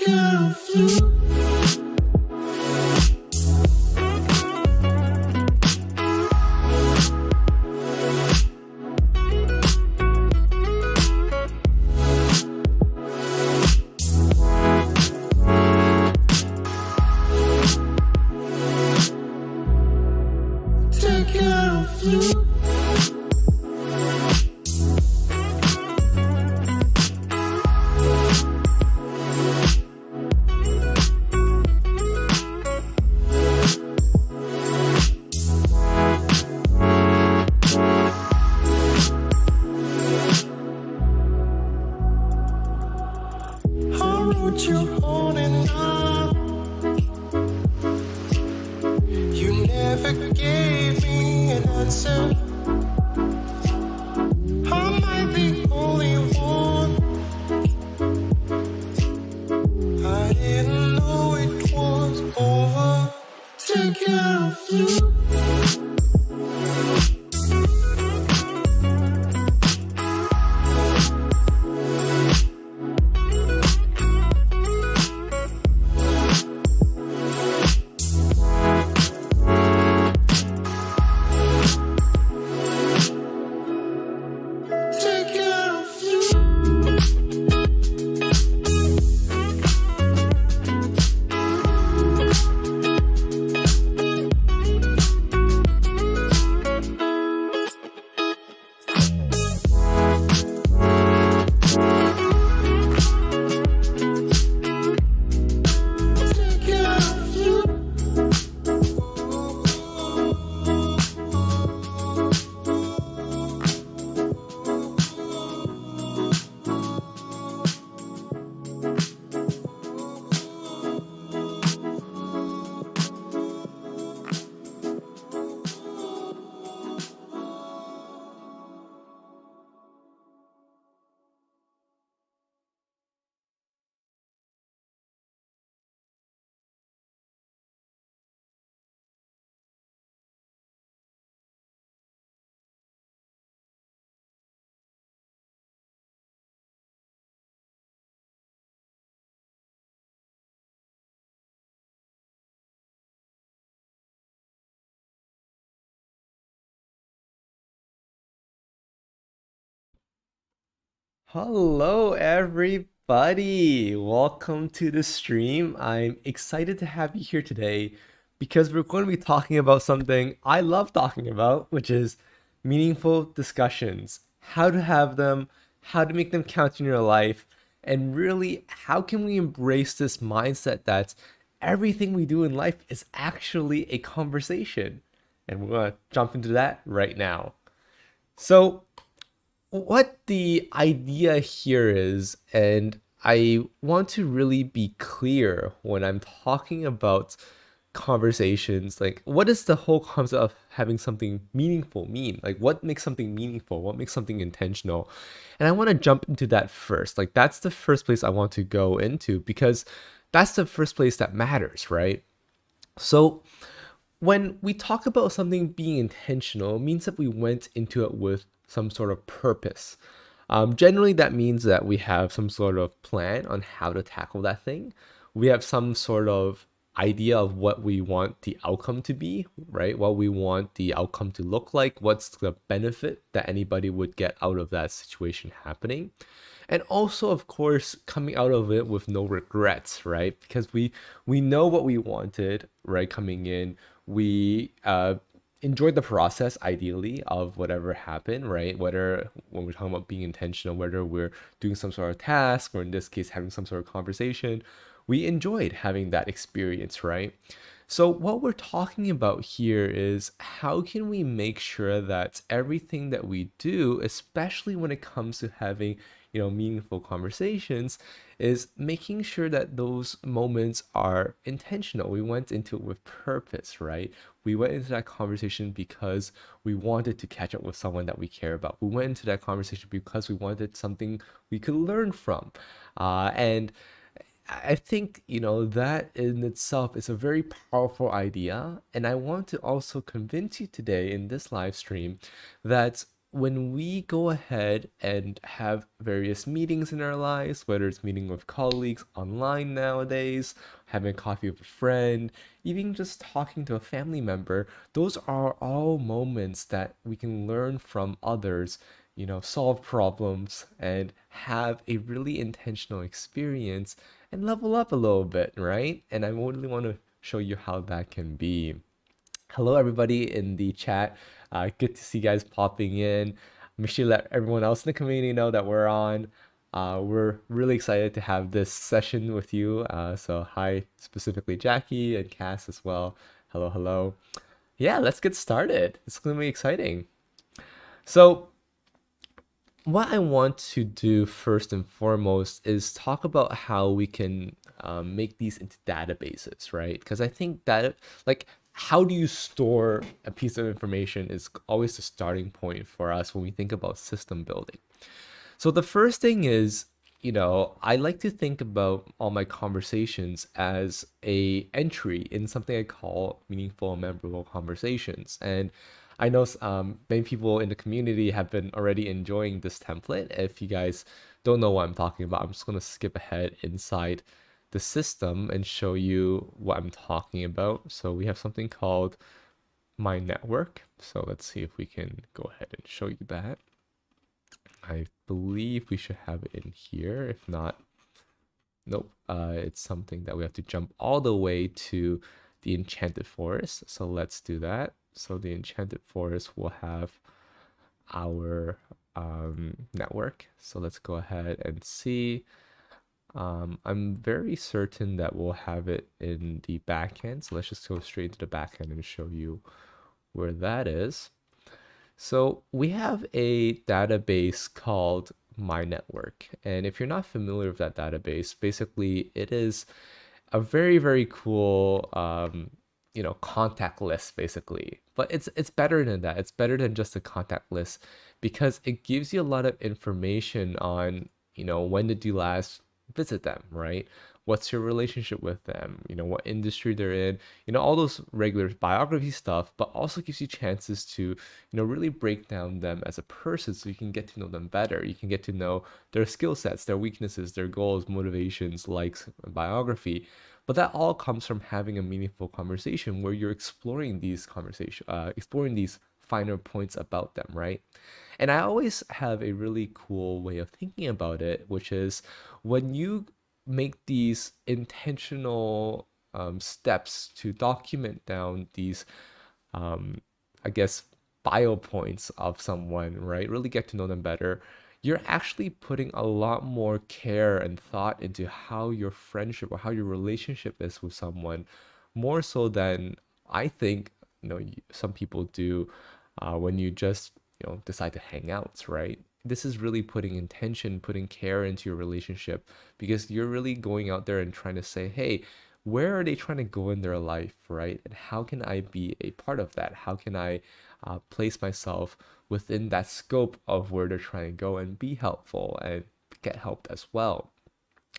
care of you. Take care of you. I wrote you on and on. You never gave me an answer. Am I the only one? I didn't know it was over. Take care of you. Take care of you. Take care of you. Hello, everybody. Welcome to the stream. I'm excited to have you here today because we're going to be talking about something I love talking about, which is meaningful discussions, how to have them, how to make them count in your life, and really how can we embrace this mindset that everything we do in life is actually a conversation. And we're going to jump into that right now. So, what the idea here is, and I want to really be clear when I'm talking about conversations, like what does the whole concept of having something meaningful mean? Like what makes something meaningful? What makes something intentional? And I want to jump into that first. Like that's the first place I want to go into because that's the first place that matters, right? So when we talk about something being intentional, it means that we went into it with some sort of purpose. Generally, that means that we have some sort of plan on how to tackle that thing. We have some sort of idea of what we want the outcome to be, right? What we want the outcome to look like. What's the benefit that anybody would get out of that situation happening? And also, of course, coming out of it with no regrets, right? Because we know what we wanted, right? Coming in, we enjoyed the process, ideally, of whatever happened, right? Whether when we're talking about being intentional, whether we're doing some sort of task, or in this case, having some sort of conversation, we enjoyed having that experience, right? So what we're talking about here is how can we make sure that everything that we do, especially when it comes to having, meaningful conversations, is making sure that those moments are intentional. We went into it with purpose, right? We went into that conversation because we wanted to catch up with someone that we care about. We went into that conversation because we wanted something we could learn from. And I think, that in itself is a very powerful idea. And I want to also convince you today in this live stream that when we go ahead and have various meetings in our lives, whether it's meeting with colleagues online nowadays, having coffee with a friend, even just talking to a family member, those are all moments that we can learn from others, solve problems and have a really intentional experience and level up a little bit, right? And I really want to show you how that can be. Hello, everybody in the chat. Good to see you guys popping in. Make sure to let everyone else in the community know that we're on. We're really excited to have this session with you. So, hi, specifically Jackie and Cass as well. Hello, hello. Yeah, let's get started. It's going to be exciting. So, what I want to do first and foremost is talk about how we can make these into databases, right? Because I think that, like, how do you store a piece of information is always the starting point for us when we think about system building. So the first thing is, I like to think about all my conversations as a entry in something I call meaningful and memorable conversations. And I know many people in the community have been already enjoying this template. If you guys don't know what I'm talking about, I'm just going to skip ahead inside the system and show you what I'm talking about. So we have something called my network. So let's see if we can go ahead and show you that. I believe we should have it in here. If not, nope. It's something that we have to jump all the way to the Enchanted Forest. So let's do that. So the Enchanted Forest will have our network. So let's go ahead and see. I'm very certain that we'll have it in the backend. So let's just go straight into the backend and show you where that is. So we have a database called My Network. And if you're not familiar with that database, basically it is a very, very cool contact list basically. But it's better than that. It's better than just a contact list because it gives you a lot of information on, when did you last visit them, right? What's your relationship with them? What industry they're in, all those regular biography stuff, but also gives you chances to, really break down them as a person so you can get to know them better. You can get to know their skill sets, their weaknesses, their goals, motivations, likes, biography. But that all comes from having a meaningful conversation where you're exploring exploring these finer points about them, right? And I always have a really cool way of thinking about it, which is when you make these intentional steps to document down these, I guess, bio points of someone, right? Really get to know them better. You're actually putting a lot more care and thought into how your friendship or how your relationship is with someone, more so than I think, some people do when you just, decide to hang out, right? This is really putting intention, putting care into your relationship because you're really going out there and trying to say, hey, where are they trying to go in their life, right? And how can I be a part of that? How can I place myself within that scope of where they're trying to go and be helpful and get helped as well?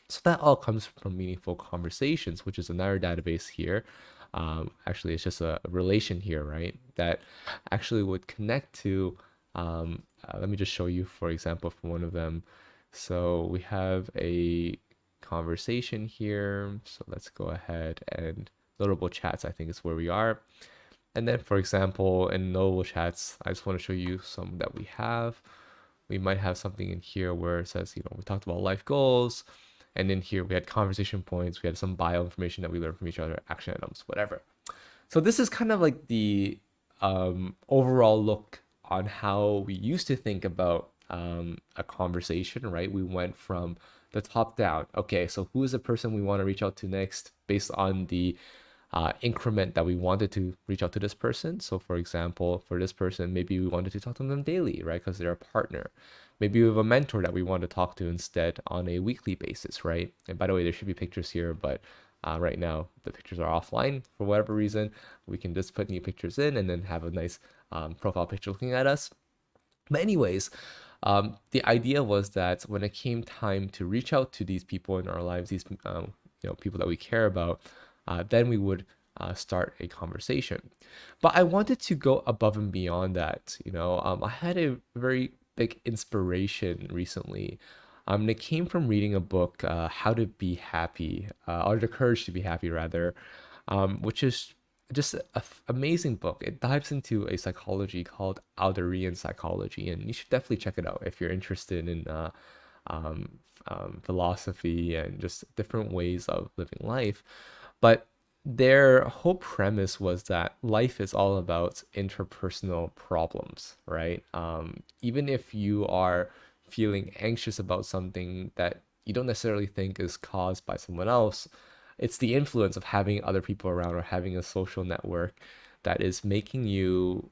So that all comes from meaningful conversations, which is another database here. Actually, it's just a relation here, right? That actually would connect to, let me just show you, for example, for one of them. So we have a conversation here. So let's go ahead and notable chats, I think is where we are. And then, for example, in notable chats, I just want to show you some that we have. We might have something in here where it says, we talked about life goals. And in here, we had conversation points. We had some bio information that we learned from each other, action items, whatever. So this is kind of like the overall look on how we used to think about a conversation, right? We went from the top down. Okay, so who is the person we want to reach out to next based on the increment that we wanted to reach out to this person. So for example, for this person, maybe we wanted to talk to them daily, right? Because they're a partner. Maybe we have a mentor that we want to talk to instead on a weekly basis, right? And by the way, there should be pictures here, but right now the pictures are offline for whatever reason. We can just put new pictures in and then have a nice profile picture looking at us. But anyways, the idea was that when it came time to reach out to these people in our lives, these people that we care about, then we would start a conversation. But I wanted to go above and beyond that. I had a very big inspiration recently. And it came from reading a book, How to Be Happy, or The Courage to Be Happy, rather, which is just an amazing book. It dives into a psychology called Adlerian psychology, and you should definitely check it out if you're interested in um, philosophy and just different ways of living life. But their whole premise was that life is all about interpersonal problems, right? Even if you are feeling anxious about something that you don't necessarily think is caused by someone else, it's the influence of having other people around or having a social network that is making you,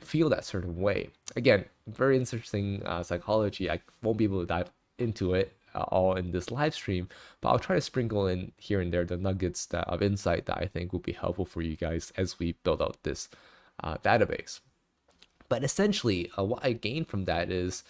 feel that certain way. Again, very interesting psychology. I won't be able to dive into it all in this live stream, but I'll try to sprinkle in here and there the nuggets of insight that I think will be helpful for you guys as we build out this database. But essentially, what I gained from that is,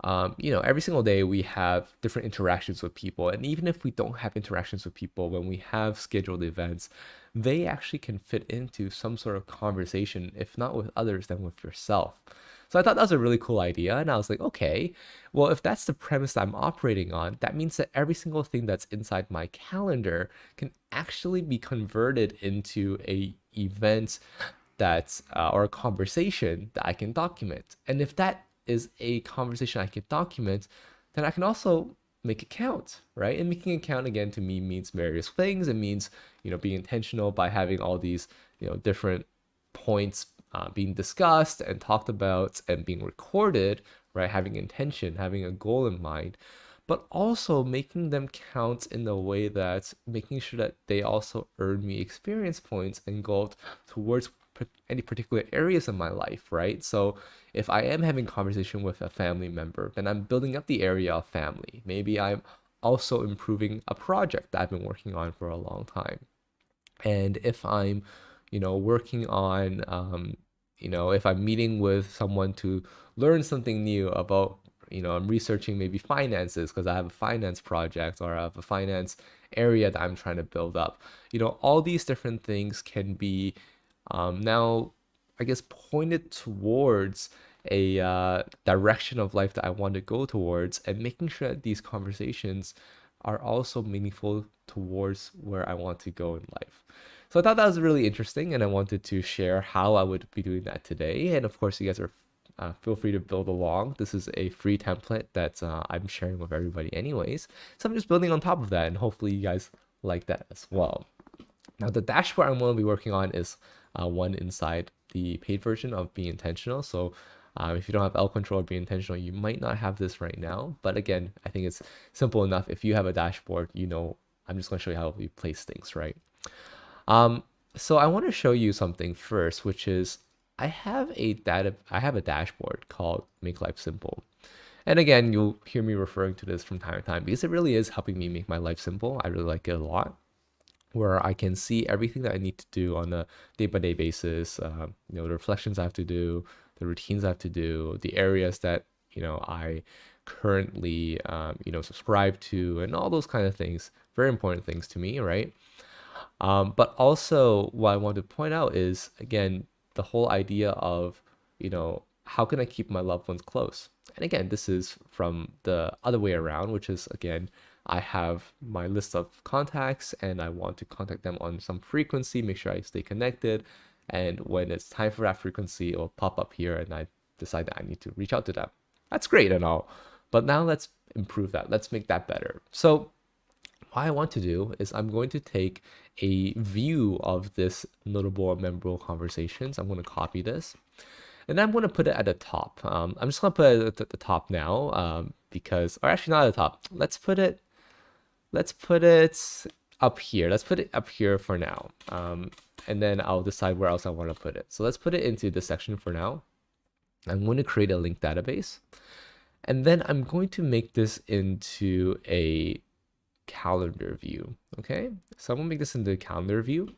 every single day we have different interactions with people. And even if we don't have interactions with people, when we have scheduled events, they actually can fit into some sort of conversation, if not with others, then with yourself. So I thought that was a really cool idea. And I was like, okay, well, if that's the premise that I'm operating on, that means that every single thing that's inside my calendar can actually be converted into a event that's or a conversation that I can document. And if that is a conversation I can document, then I can also make it count, right? And making it count again to me means various things. It means, being intentional by having all these, different points being discussed and talked about and being recorded, right? Having intention, having a goal in mind, but also making them count in a way that making sure that they also earn me experience points and go towards any particular areas in my life, right? So if I am having conversation with a family member, then I'm building up the area of family. Maybe I'm also improving a project that I've been working on for a long time. And if I'm, working on, if I'm meeting with someone to learn something new about, I'm researching maybe finances because I have a finance project or I have a finance area that I'm trying to build up. All these different things can be now, I guess, pointed towards a direction of life that I want to go towards, and making sure that these conversations are also meaningful towards where I want to go in life. So I thought that was really interesting, and I wanted to share how I would be doing that today. And of course, you guys are feel free to build along. This is a free template that I'm sharing with everybody anyways. So I'm just building on top of that, and hopefully you guys like that as well. Now, the dashboard I'm going to be working on is one inside the paid version of Be Intentional. So if you don't have L Control or Be Intentional, you might not have this right now. But again, I think it's simple enough. If you have a dashboard, I'm just going to show you how we place things, right? So I want to show you something first, which is I have a dashboard called Make Life Simple. And again, you'll hear me referring to this from time to time because it really is helping me make my life simple. I really like it a lot, where I can see everything that I need to do on a day-by-day basis, the reflections I have to do, the routines I have to do, the areas that, I currently, subscribe to, and all those kind of things. Very important things to me, right? But also what I want to point out is, again, the whole idea of, how can I keep my loved ones close? And again, this is from the other way around, which is, again, I have my list of contacts and I want to contact them on some frequency, make sure I stay connected. And when it's time for that frequency, it'll pop up here and I decide that I need to reach out to them. That's great and all. But now let's improve that. Let's make that better. So what I want to do is I'm going to take a view of this notable or memorable conversations. I'm going to copy this. And I'm going to put it at the top. I'm just going to put it at the top now because, or actually not at the top. Let's put it up here. Let's put it up here for now. And then I'll decide where else I want to put it. So let's put it into this section for now. I'm going to create a linked database. And then I'm going to make this into a calendar view. Okay. So I'm going to make this into a calendar view.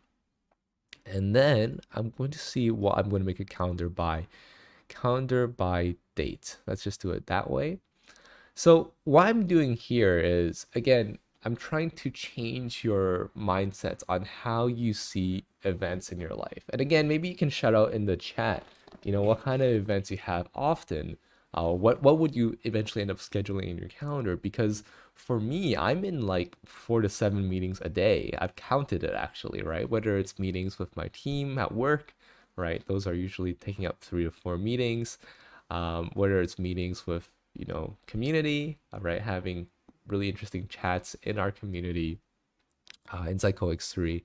And then I'm going to see what I'm going to make a calendar by date. Let's just do it that way. So what I'm doing here is, again, I'm trying to change your mindsets on how you see events in your life. And again, maybe you can shout out in the chat, what kind of events you have often. What would you eventually end up scheduling in your calendar? Because for me, I'm in like 4 to 7 meetings a day. I've counted it actually, right? Whether it's meetings with my team at work, right? Those are usually taking up 3 to 4 meetings. Whether it's meetings with, community, right? Having really interesting chats in our community inside CoX3,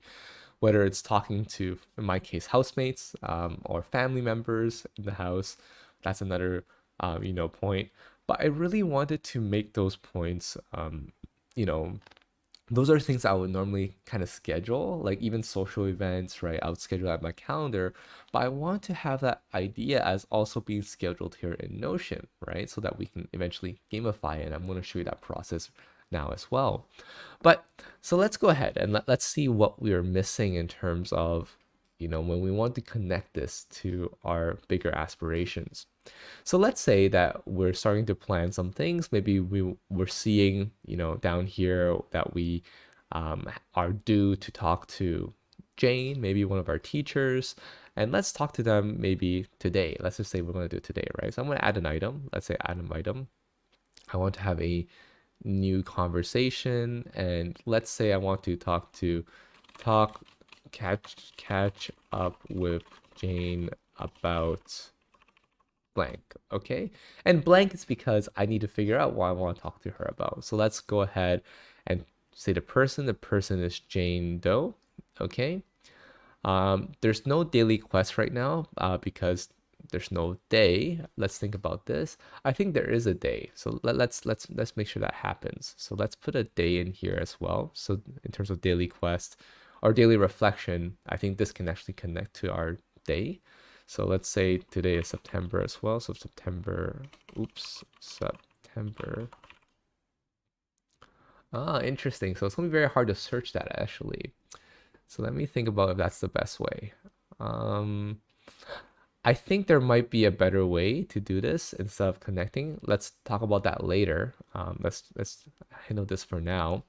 whether it's talking to, in my case, housemates or family members in the house. That's another, point. But I really wanted to make those points, you know, those are things I would normally kind of schedule, like even social events, right? I would schedule at my calendar, but I want to have that idea as also being scheduled here in Notion, right? So that we can eventually gamify it. And I'm going to show you that process now as well. But so let's go ahead and let's see what we are missing in terms of, when we want to connect this to our bigger aspirations. So let's say that we're starting to plan some things. Maybe we're seeing, down here that we are due to talk to Jane, maybe one of our teachers, and let's talk to them maybe today. Let's just say we're going to do it today, right? So I'm going to add an item. Let's say add an item. I want to have a new conversation, and let's say I want to talk catch up with Jane about blank, okay? And blank is because I need to figure out what I want to talk to her about. So let's go ahead and say the person. The person is Jane Doe, okay? There's no daily quest right now because there's no day. Let's think about this. I think there is a day, so let's make sure that happens. So let's put a day in here as well. So in terms of daily quest or daily reflection, I think this can actually connect to our day. So let's say today is September as well. So September. Interesting. So it's gonna be very hard to search that actually. So let me think about if that's the best way. I think there might be a better way to do this instead of connecting. Let's talk about that later. Let's handle this for now.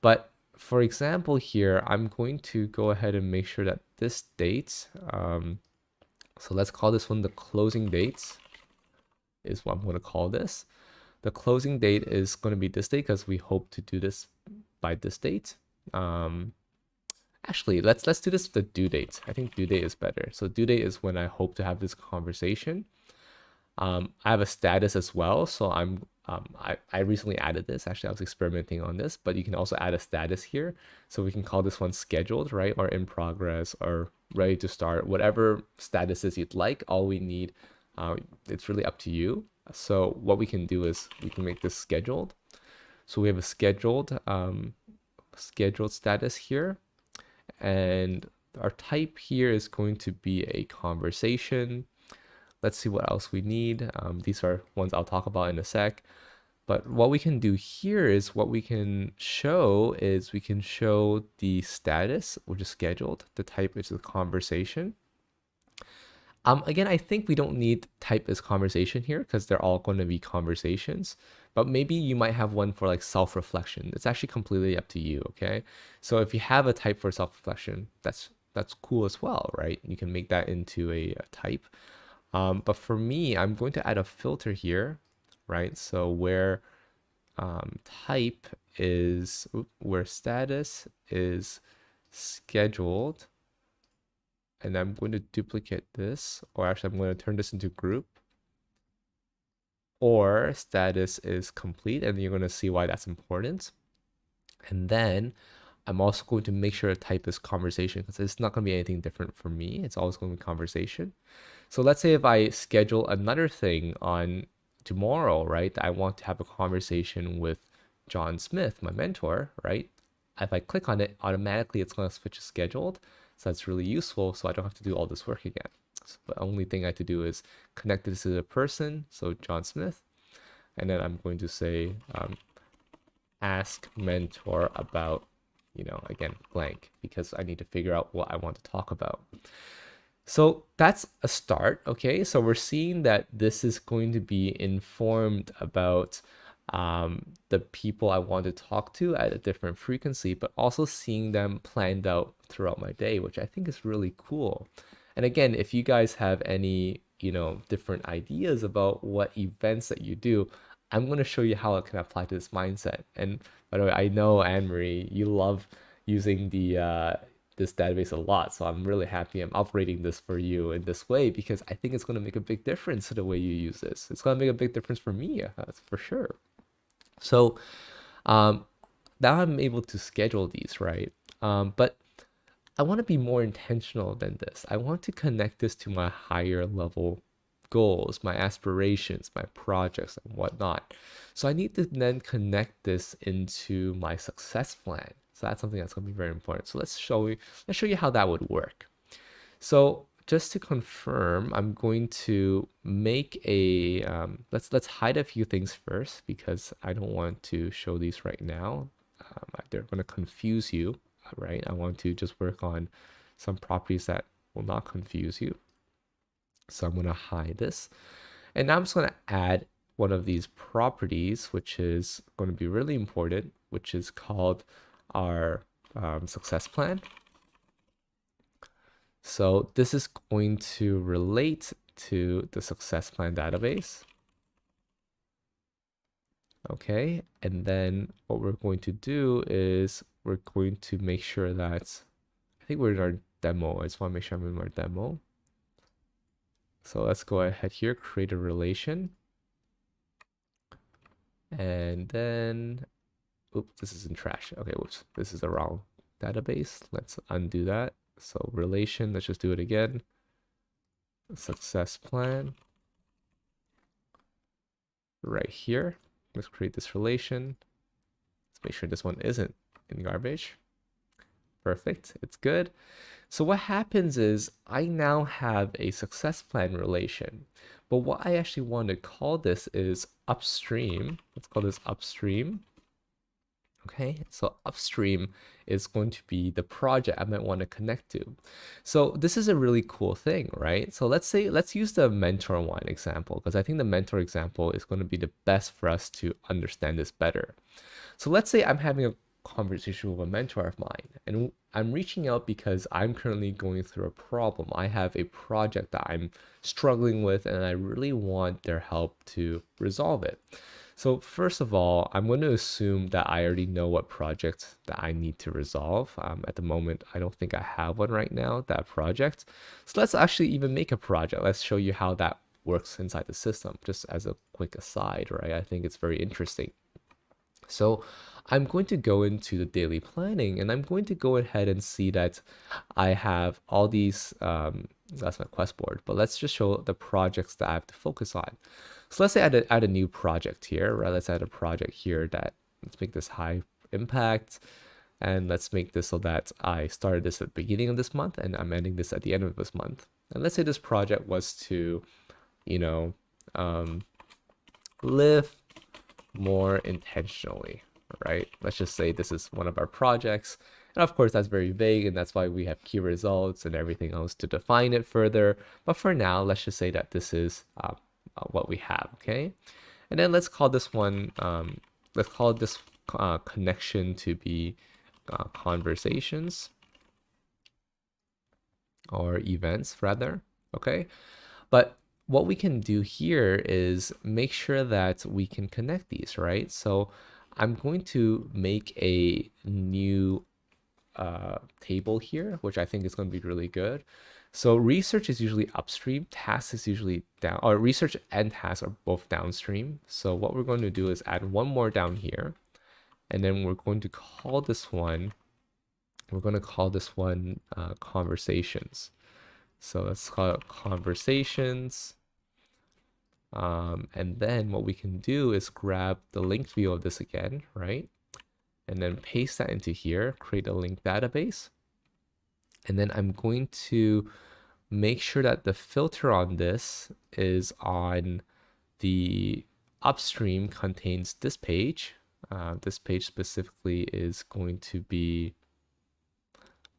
But for example here, I'm going to go ahead and make sure that this date, so let's call this one the closing dates is what I'm going to call this. The closing date is going to be this date because we hope to do this by this date. Actually, let's do this with the due date. I think due date is better. So due date is when I hope to have this conversation. I have a status as well, so I recently added this. Actually, I was experimenting on this, but you can also add a status here. So we can call this one scheduled, right? Or in progress or ready to start, whatever statuses you'd like. All we need, it's really up to you. So what we can do is we can make this scheduled. So we have a scheduled status here. And our type here is going to be a conversation. Let's see what else we need. These are ones I'll talk about in a sec. But what we can do here is we can show the status, which is scheduled. The type is a conversation. Again, I think we don't need type as conversation here because they're all going to be conversations. But maybe you might have one for like self-reflection. It's actually completely up to you, okay? So if you have a type for self-reflection, that's cool as well, right? You can make that into a type. But for me, I'm going to add a filter here, right? So where type is, where status is scheduled, and I'm going to duplicate this, or actually I'm going to turn this into group, or status is complete, and you're going to see why that's important. And then I'm also going to make sure the type is conversation because it's not going to be anything different for me. It's always going to be conversation. So let's say if I schedule another thing on tomorrow, right? I want to have a conversation with John Smith, my mentor, right? If I click on it, automatically it's going to switch to scheduled. So that's really useful. So I don't have to do all this work again. So the only thing I have to do is connect this to the person. So John Smith. And then I'm going to say, ask mentor about, again, blank, because I need to figure out what I want to talk about. So that's a start, okay? So we're seeing that this is going to be informed about the people I want to talk to at a different frequency, but also seeing them planned out throughout my day, which I think is really cool. And again, if you guys have any, different ideas about what events that you do, I'm going to show you how it can apply to this mindset. And by the way, I know Anne Marie, you love using the this database a lot, so I'm really happy I'm upgrading this for you in this way because I think it's going to make a big difference to the way you use this. It's going to make a big difference for me, that's for sure. So um, now I'm able to schedule these, right? But I want to be more intentional than this. I want to connect this to my higher level goals, my aspirations, my projects, and whatnot. So I need to then connect this into my success plan. So that's something that's going to be very important. So let's show you how that would work. So just to confirm, I'm going to make a let's hide a few things first because I don't want to show these right now. They're going to confuse you, right? I want to just work on some properties that will not confuse you. So I'm going to hide this. And now I'm just going to add one of these properties, which is going to be really important, which is called our success plan. So this is going to relate to the success plan database. Okay, and then what we're going to do is we're going to make sure that, I think we're in our demo. I just want to make sure I'm in our demo. So let's go ahead here, create a relation. And then, oops, this is in trash. Okay, whoops, this is the wrong database. Let's undo that. So relation, let's just do it again. Success plan. Right here, let's create this relation. Let's make sure this one isn't in garbage. Perfect, it's good. So what happens is I now have a success plan relation, but what I actually want to call this is upstream. Let's call this upstream. Okay, so upstream is going to be the project I might want to connect to. So this is a really cool thing, right? So let's use the mentor one example, because I think the mentor example is going to be the best for us to understand this better. So let's say I'm having a conversation with a mentor of mine, and I'm reaching out because I'm currently going through a problem. I have a project that I'm struggling with, and I really want their help to resolve it. So first of all, I'm going to assume that I already know what project that I need to resolve. At the moment, I don't think I have one right now, that project. So let's actually even make a project. Let's show you how that works inside the system, just as a quick aside, right? I think it's very interesting. So I'm going to go into the daily planning and I'm going to go ahead and see that I have all these, that's my quest board, but let's just show the projects that I have to focus on. So let's say I add a new project here, right? Let's add a project here let's make this high impact. And let's make this so that I started this at the beginning of this month and I'm ending this at the end of this month. And let's say this project was to, you know, live more intentionally, right? Let's just say this is one of our projects. And of course, that's very vague, and that's why we have key results and everything else to define it further. But for now, let's just say that this is what we have, okay? And then let's call this one, let's call this connection to be conversations or events rather, okay? But what we can do here is make sure that we can connect these, right? So I'm going to make a new table here, which I think is going to be really good. So research is usually upstream, task is usually down, or research and task are both downstream. So what we're going to do is add one more down here, and then we're going to call this one, conversations. So let's call it conversations. And then what we can do is grab the linked view of this again, right? And then paste that into here, create a linked database. And then I'm going to make sure that the filter on this is on the upstream contains this page. This page specifically is going to be,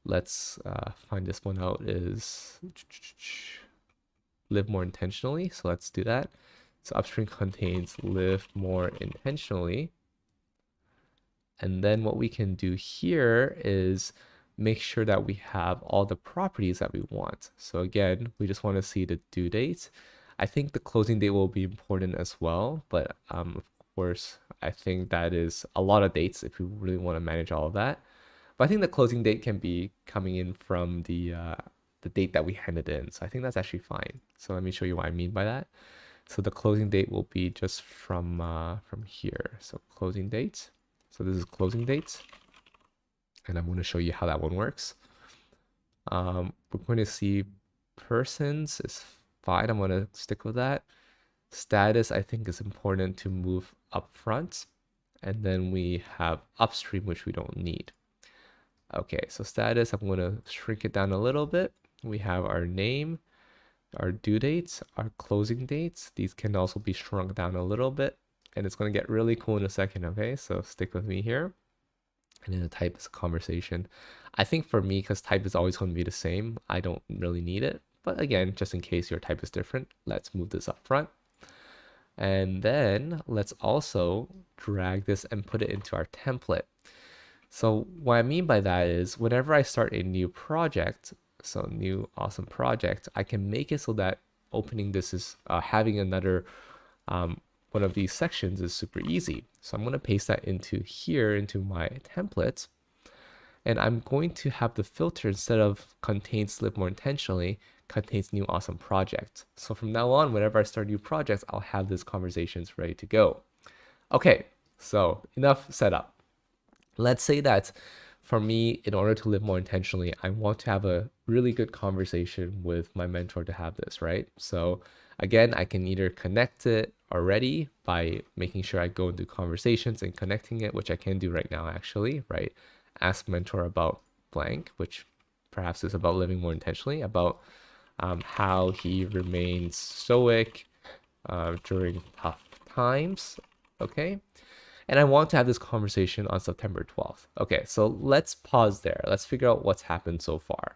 let's find this one out, is live more intentionally. So let's do that. So upstream contains live more intentionally. And then what we can do here is make sure that we have all the properties that we want. So again, we just want to see the due date. I think the closing date will be important as well, but of course, I think that is a lot of dates if we really want to manage all of that. But I think the closing date can be coming in from the date that we handed in. So I think that's actually fine. So let me show you what I mean by that. So the closing date will be just from here. So closing date. So this is closing date, and I'm going to show you how that one works. We're going to see persons is fine. I'm going to stick with that. Status, I think, is important to move up front. And then we have upstream, which we don't need. Okay, so status, I'm going to shrink it down a little bit. We have our name, our due dates, our closing dates. These can also be shrunk down a little bit. And it's going to get really cool in a second, okay? So stick with me here. And then the type is a conversation. I think for me, because type is always going to be the same, I don't really need it. But again, just in case your type is different, let's move this up front. And then let's also drag this and put it into our template. So what I mean by that is whenever I start a new project, so new awesome project, I can make it so that opening this is having another one of these sections is super easy. So I'm going to paste that into here, into my template. And I'm going to have the filter, instead of contains live more intentionally, contains new awesome project. So from now on, whenever I start new projects, I'll have these conversations ready to go. Okay, so enough setup. Let's say that for me, in order to live more intentionally, I want to have a really good conversation with my mentor to have this, right? So again, I can either connect it already by making sure I go into conversations and connecting it, which I can do right now actually, right? Ask mentor about blank, which perhaps is about living more intentionally, about how he remains stoic during tough times, okay? And I want to have this conversation on September 12th. Okay, so let's pause there. Let's figure out what's happened so far.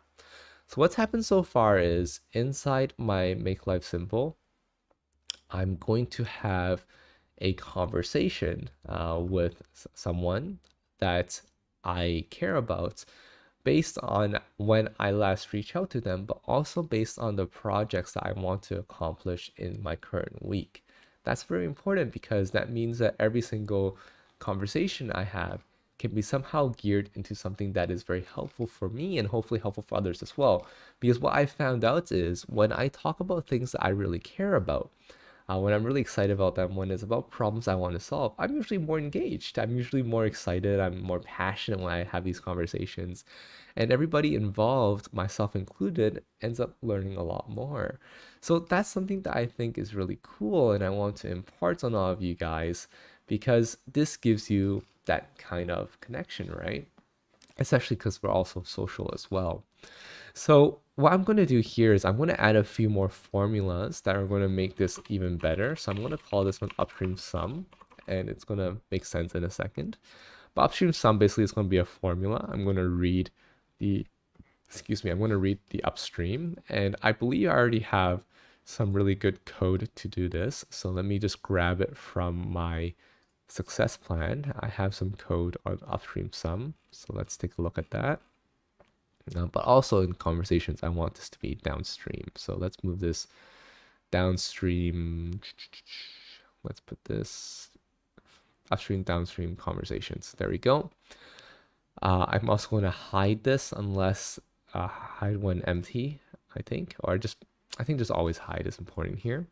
So what's happened so far is inside my Make Life Simple, I'm going to have a conversation with someone that I care about based on when I last reached out to them, but also based on the projects that I want to accomplish in my current week. That's very important because that means that every single conversation I have can be somehow geared into something that is very helpful for me and hopefully helpful for others as well. Because what I found out is when I talk about things that I really care about, when I'm really excited about them, when it's about problems I want to solve, I'm usually more engaged. I'm usually more excited. I'm more passionate when I have these conversations. And everybody involved, myself included, ends up learning a lot more. So that's something that I think is really cool. And I want to impart on all of you guys because this gives you that kind of connection, right? Especially because we're also social as well. So what I'm going to do here is I'm going to add a few more formulas that are going to make this even better. So I'm going to call this one upstream sum, and it's going to make sense in a second. But upstream sum basically is going to be a formula. I'm going to read the, I'm going to read the upstream, and I believe I already have some really good code to do this. So let me just grab it from my success plan. I have some code on upstream sum. So let's take a look at that. But also in conversations, I want this to be downstream. So let's move this downstream. Let's put this upstream, downstream conversations. There we go. I'm also going to hide this unless hide when empty, I think, or I think just always hide is important here.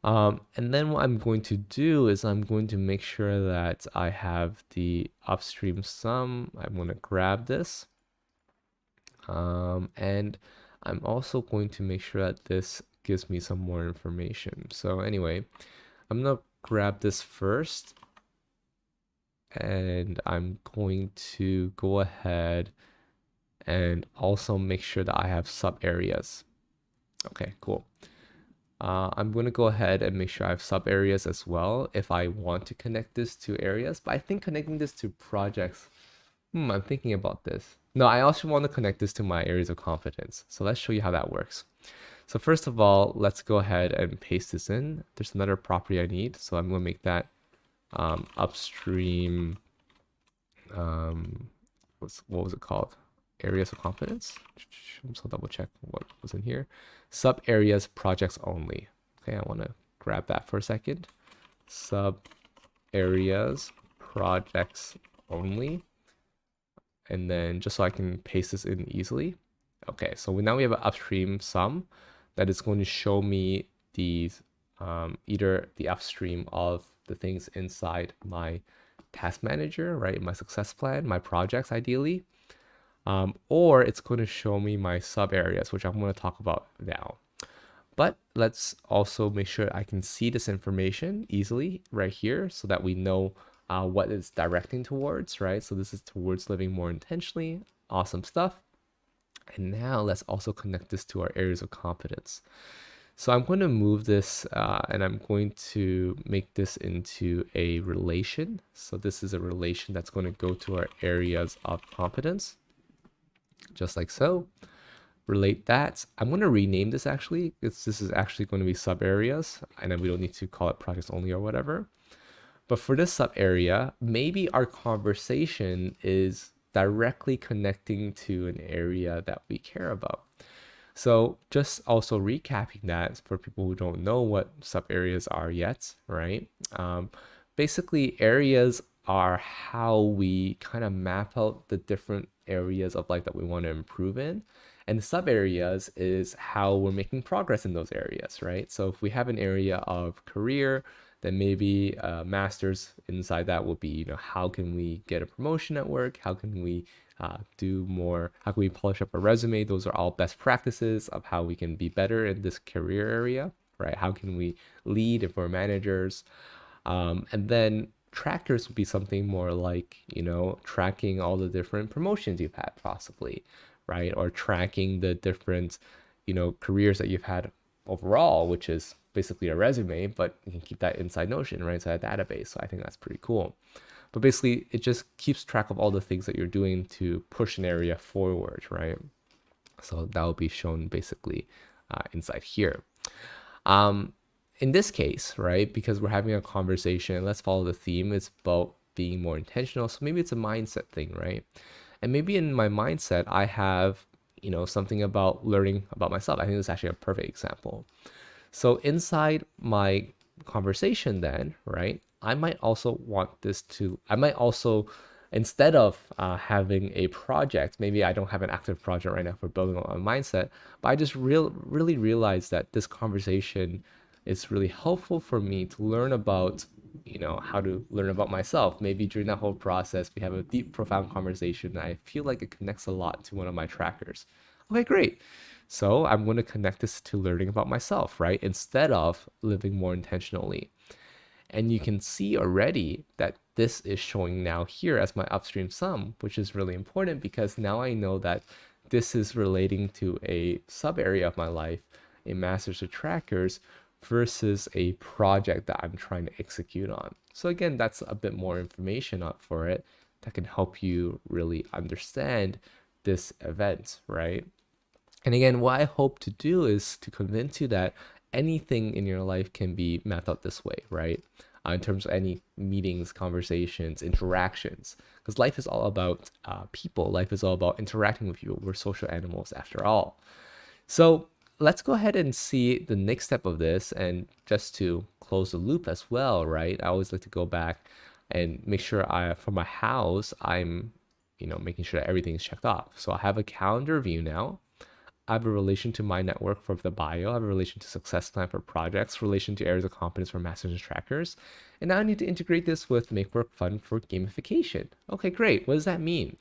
And then what I'm going to do is I'm going to make sure that I have the upstream sum. I'm going to grab this. And I'm also going to make sure that this gives me some more information. So anyway, I'm gonna grab this first, and I'm going to go ahead and also make sure that I have sub areas. Okay, cool. I'm going to go ahead and make sure I have sub areas as well if I want to connect this to areas, but I think connecting this to projects, I'm thinking about this. No, I also want to connect this to my areas of competence. So let's show you how that works. So first of all, let's go ahead and paste this in. There's another property I need, so I'm going to make that upstream. What was it called? Areas of competence. So double check what was in here. Sub areas projects only. Okay, I want to grab that for a second. Sub areas projects only. And then just so I can paste this in easily. Okay, so now we have an upstream sum that is going to show me these either the upstream of the things inside my task manager, right? My success plan, my projects ideally, or it's going to show me my sub areas, which I'm going to talk about now. But let's also make sure I can see this information easily right here so that we know what it's directing towards, right? So this is towards living more intentionally. Awesome stuff. And now let's also connect this to our areas of competence. So I'm going to move this and I'm going to make this into a relation. So this is a relation that's going to go to our areas of competence, just like so. Relate that. I'm going to rename this actually. This is actually going to be sub areas, and then we don't need to call it projects only or whatever. But for this sub area, maybe our conversation is directly connecting to an area that we care about. So just also recapping that for people who don't know what sub areas are yet, right? Basically, areas are how we kind of map out the different areas of life that we want to improve in. And the sub areas is how we're making progress in those areas, right? So if we have an area of career, then maybe masters inside that will be, you know, how can we get a promotion at work? How can we do more? How can we polish up a resume? Those are all best practices of how we can be better in this career area, right? How can we lead if we're managers? And then trackers would be something more like, you know, tracking all the different promotions you've had possibly, right? Or tracking the different, you know, careers that you've had overall, which is basically a resume, but you can keep that inside Notion, right? Inside a database. So I think that's pretty cool. But basically, it just keeps track of all the things that you're doing to push an area forward, right? So that will be shown basically inside here. In this case, right, because we're having a conversation, let's follow the theme. It's about being more intentional. So maybe it's a mindset thing, right? And maybe in my mindset, I have, you know, something about learning about myself. I think this is actually a perfect example. So inside my conversation then, right, I might also instead of having a project, maybe I don't have an active project right now for building on my mindset, but I just really realize that this conversation is really helpful for me to learn about, you know, how to learn about myself. Maybe during that whole process, we have a deep, profound conversation. And I feel like it connects a lot to one of my trackers. Okay, great. So I'm going to connect this to learning about myself, right? Instead of living more intentionally. And you can see already that this is showing now here as my upstream sum, which is really important because now I know that this is relating to a sub area of my life, a masters of trackers, versus a project that I'm trying to execute on. So again, that's a bit more information up for it that can help you really understand this event, right? And again, what I hope to do is to convince you that anything in your life can be mapped out this way, right? In terms of any meetings, conversations, interactions, because life is all about people. Life is all about interacting with people. We're social animals after all. So let's go ahead and see the next step of this. And just to close the loop as well, right? I always like to go back and make sure for my house, I'm, you know, making sure that everything is checked off. So I have a calendar view now. I have a relation to my network for the bio. I have a relation to success plan for projects, relation to areas of competence for masters and trackers. And now I need to integrate this with make work fun for gamification. Okay, great. What does that mean?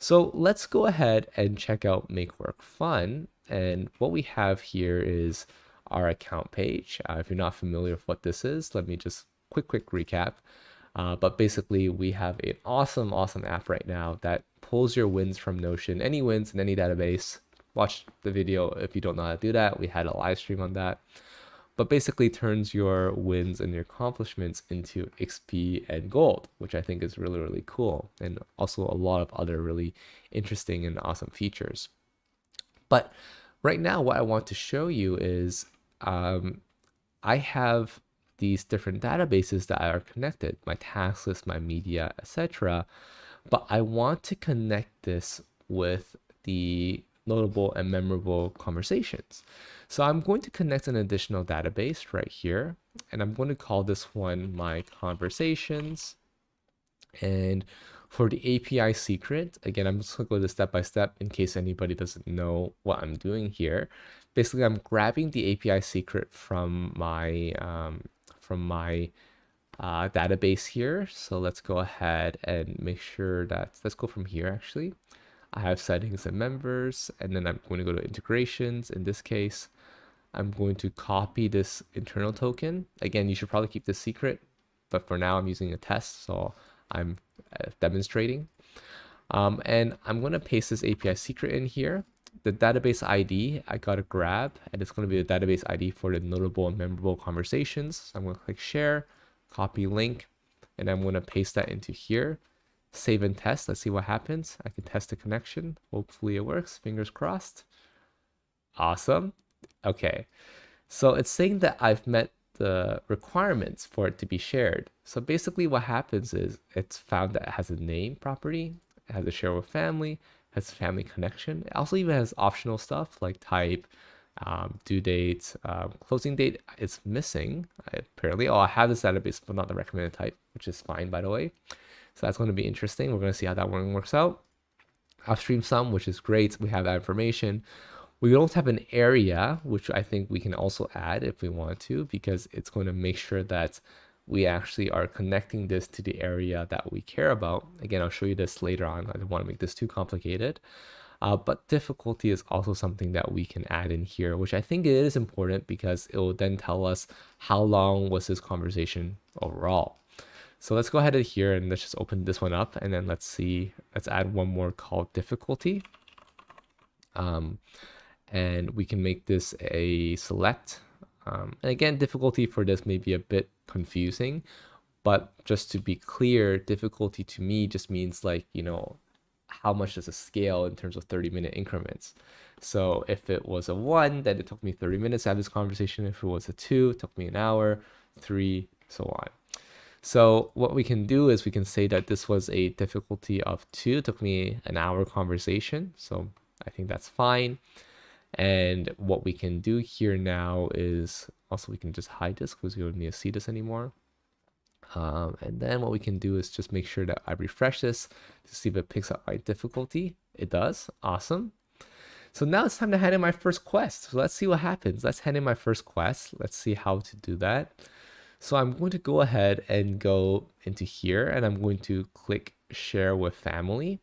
So let's go ahead and check out make work fun. And what we have here is our account page. If you're not familiar with what this is, let me just quick recap. But basically, we have an awesome app right now that pulls your wins from Notion, any wins in any database. Watch the video if you don't know how to do that. We had a live stream on that. But basically turns your wins and your accomplishments into XP and gold, which I think is really cool. And also a lot of other really interesting and awesome features. But Right now, what I want to show you is um, I have these different databases that are connected, my task list, my media, etc. But I want to connect this with the notable and memorable conversations. So I'm going to connect an additional database right here, and I'm going to call this one my conversations. And for the API secret, again, I'm just gonna go this step by step in case anybody doesn't know what I'm doing here. Basically, I'm grabbing the API secret from my database here. So let's go ahead and make sure that, let's go from here actually. I have settings and members, and then I'm going to go to integrations. In this case, I'm going to copy this internal token. Again, you should probably keep this secret, but for now I'm using a test, so I'm demonstrating. And I'm going to paste this API secret in here. The database ID I got to grab, and it's going to be the database ID for the notable and memorable conversations. So I'm going to click share, copy link, and I'm going to paste that into here. Save and test. Let's see what happens. I can test the connection. Hopefully it works. Fingers crossed. Awesome. Okay. So it's saying that I've met the requirements for it to be shared. So basically what happens is it's found that it has a name property, it has a share with family, has family connection. It also even has optional stuff like type, due date, closing date is missing. Apparently, I have this database, but not the recommended type, which is fine, by the way. So that's going to be interesting. We're going to see how that one works out. Upstream sum, which is great. We have that information. We don't have an area, which I think we can also add if we want to, because it's going to make sure that we actually are connecting this to the area that we care about. Again, I'll show you this later on. I don't want to make this too complicated. But difficulty is also something that we can add in here, which I think it is important because it will then tell us how long was this conversation overall. So let's go ahead and here and let's just open this one up, and then let's add one more called difficulty. And we can make this a select. And again, difficulty for this may be a bit confusing, but just to be clear, difficulty to me just means like, how much does it scale in terms of 30-minute increments. So if it was a 1, then it took me 30 minutes to have this conversation. If it was a 2, it took me an hour, 3, so on. So what we can do is we can say that this was a difficulty of 2, it took me an hour conversation. So I think that's fine. And what we can do here now is also we can just hide this because we don't need to see this anymore. And then what we can do is just make sure that I refresh this to see if it picks up my difficulty. It does. Awesome. So now it's time to hand in my first quest. So let's see what happens. Let's hand in my first quest. Let's see how to do that. So I'm going to go ahead and go into here, and I'm going to click share with family.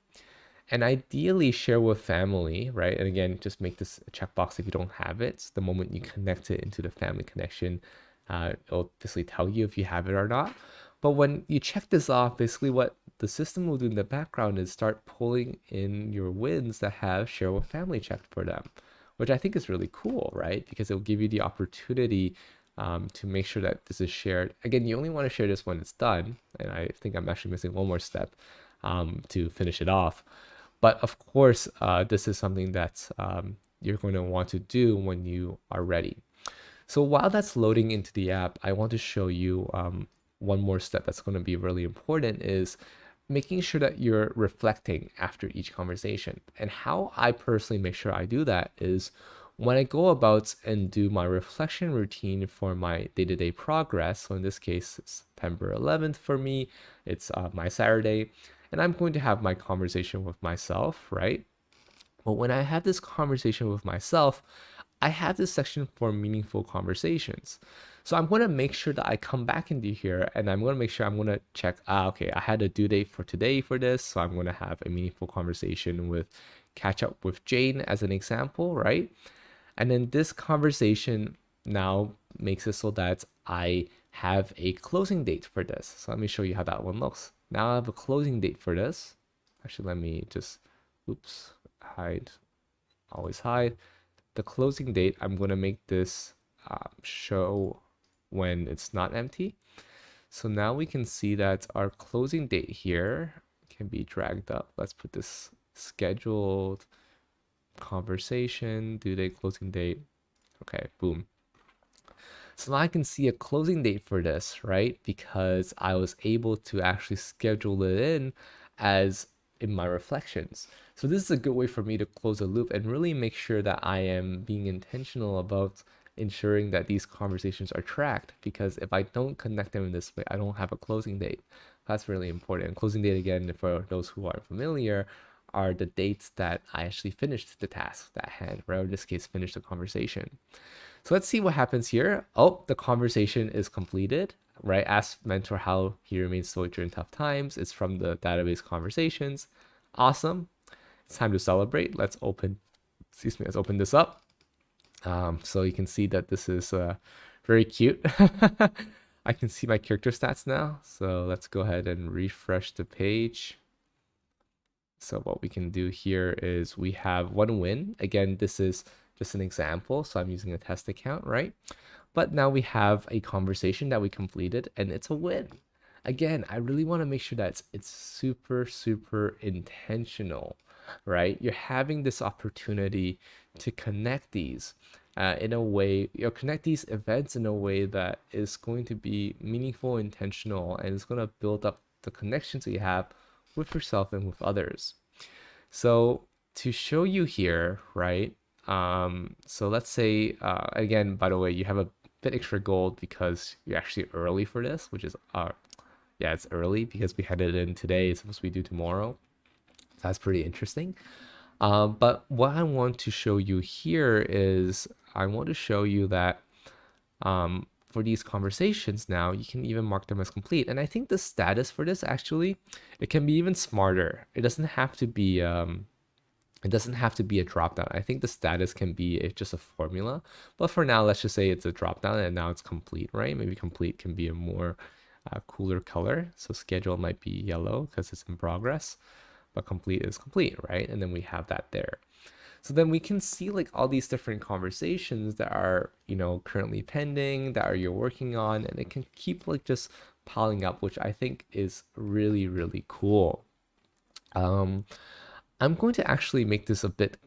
And ideally share with family, right? And again, just make this a checkbox if you don't have it. The moment you connect it into the family connection, it'll basically tell you if you have it or not. But when you check this off, basically what the system will do in the background is start pulling in your wins that have share with family checked for them, which I think is really cool, right? Because it will give you the opportunity to make sure that this is shared. Again, you only want to share this when it's done. And I think I'm actually missing one more step to finish it off. But of course, this is something that you're going to want to do when you are ready. So while that's loading into the app, I want to show you one more step that's going to be really important is making sure that you're reflecting after each conversation. And how I personally make sure I do that is when I go about and do my reflection routine for my day-to-day progress. So in this case, it's September 11th for me. It's my Saturday. And I'm going to have my conversation with myself, right? But when I have this conversation with myself, I have this section for meaningful conversations. So I'm going to make sure that I come back into here and I'm going to make sure I'm going to check, okay, I had a due date for today for this. So I'm going to have a meaningful conversation with catch up with Jane as an example, right? And then this conversation now makes it so that I have a closing date for this. So let me show you how that one looks. Now I have a closing date for this. Actually, let me just, hide, always hide. The closing date, I'm going to make this show when it's not empty. So now we can see that our closing date here can be dragged up. Let's put this scheduled conversation, due date, closing date. Okay, boom. So now I can see a closing date for this, right? Because I was able to actually schedule it in as in my reflections. So this is a good way for me to close a loop and really make sure that I am being intentional about ensuring that these conversations are tracked, because if I don't connect them in this way, I don't have a closing date. That's really important. Closing date, again, for those who aren't familiar, are the dates that I actually finished the task at hand, right? Or in this case, finished the conversation. So let's see what happens here. Oh, the conversation is completed, right? Ask mentor how he remains stoic during tough times. It's from the database conversations. Awesome. It's time to celebrate. Let's open this up. So you can see that this is very cute. I can see my character stats now. So let's go ahead and refresh the page. So what we can do here is we have one win. Again, this is just an example, so I'm using a test account, right? But now we have a conversation that we completed and it's a win. Again, I really want to make sure that it's super, super intentional, right? You're having this opportunity to connect these in a way, connect these events in a way that is going to be meaningful, intentional, and it's going to build up the connections that you have with yourself and with others. So to show you here, right? So let's say, again, by the way, you have a bit extra gold because you're actually early for this, which is, yeah, it's early because we had it in today. It's supposed to be due tomorrow. That's pretty interesting. But what I want to show you here is I want to show you that for these conversations now, you can even mark them as complete. And I think the status for this actually, it can be even smarter. It doesn't have to be a drop down. I think the status can be just a formula, but for now, let's just say it's a drop down and now it's complete, right? Maybe complete can be a more cooler color. So schedule might be yellow because it's in progress, but complete is complete, right? And then we have that there. So then we can see like all these different conversations that are, currently pending, that are you're working on, and it can keep like just piling up, which I think is really, really cool. I'm going to actually make this a bit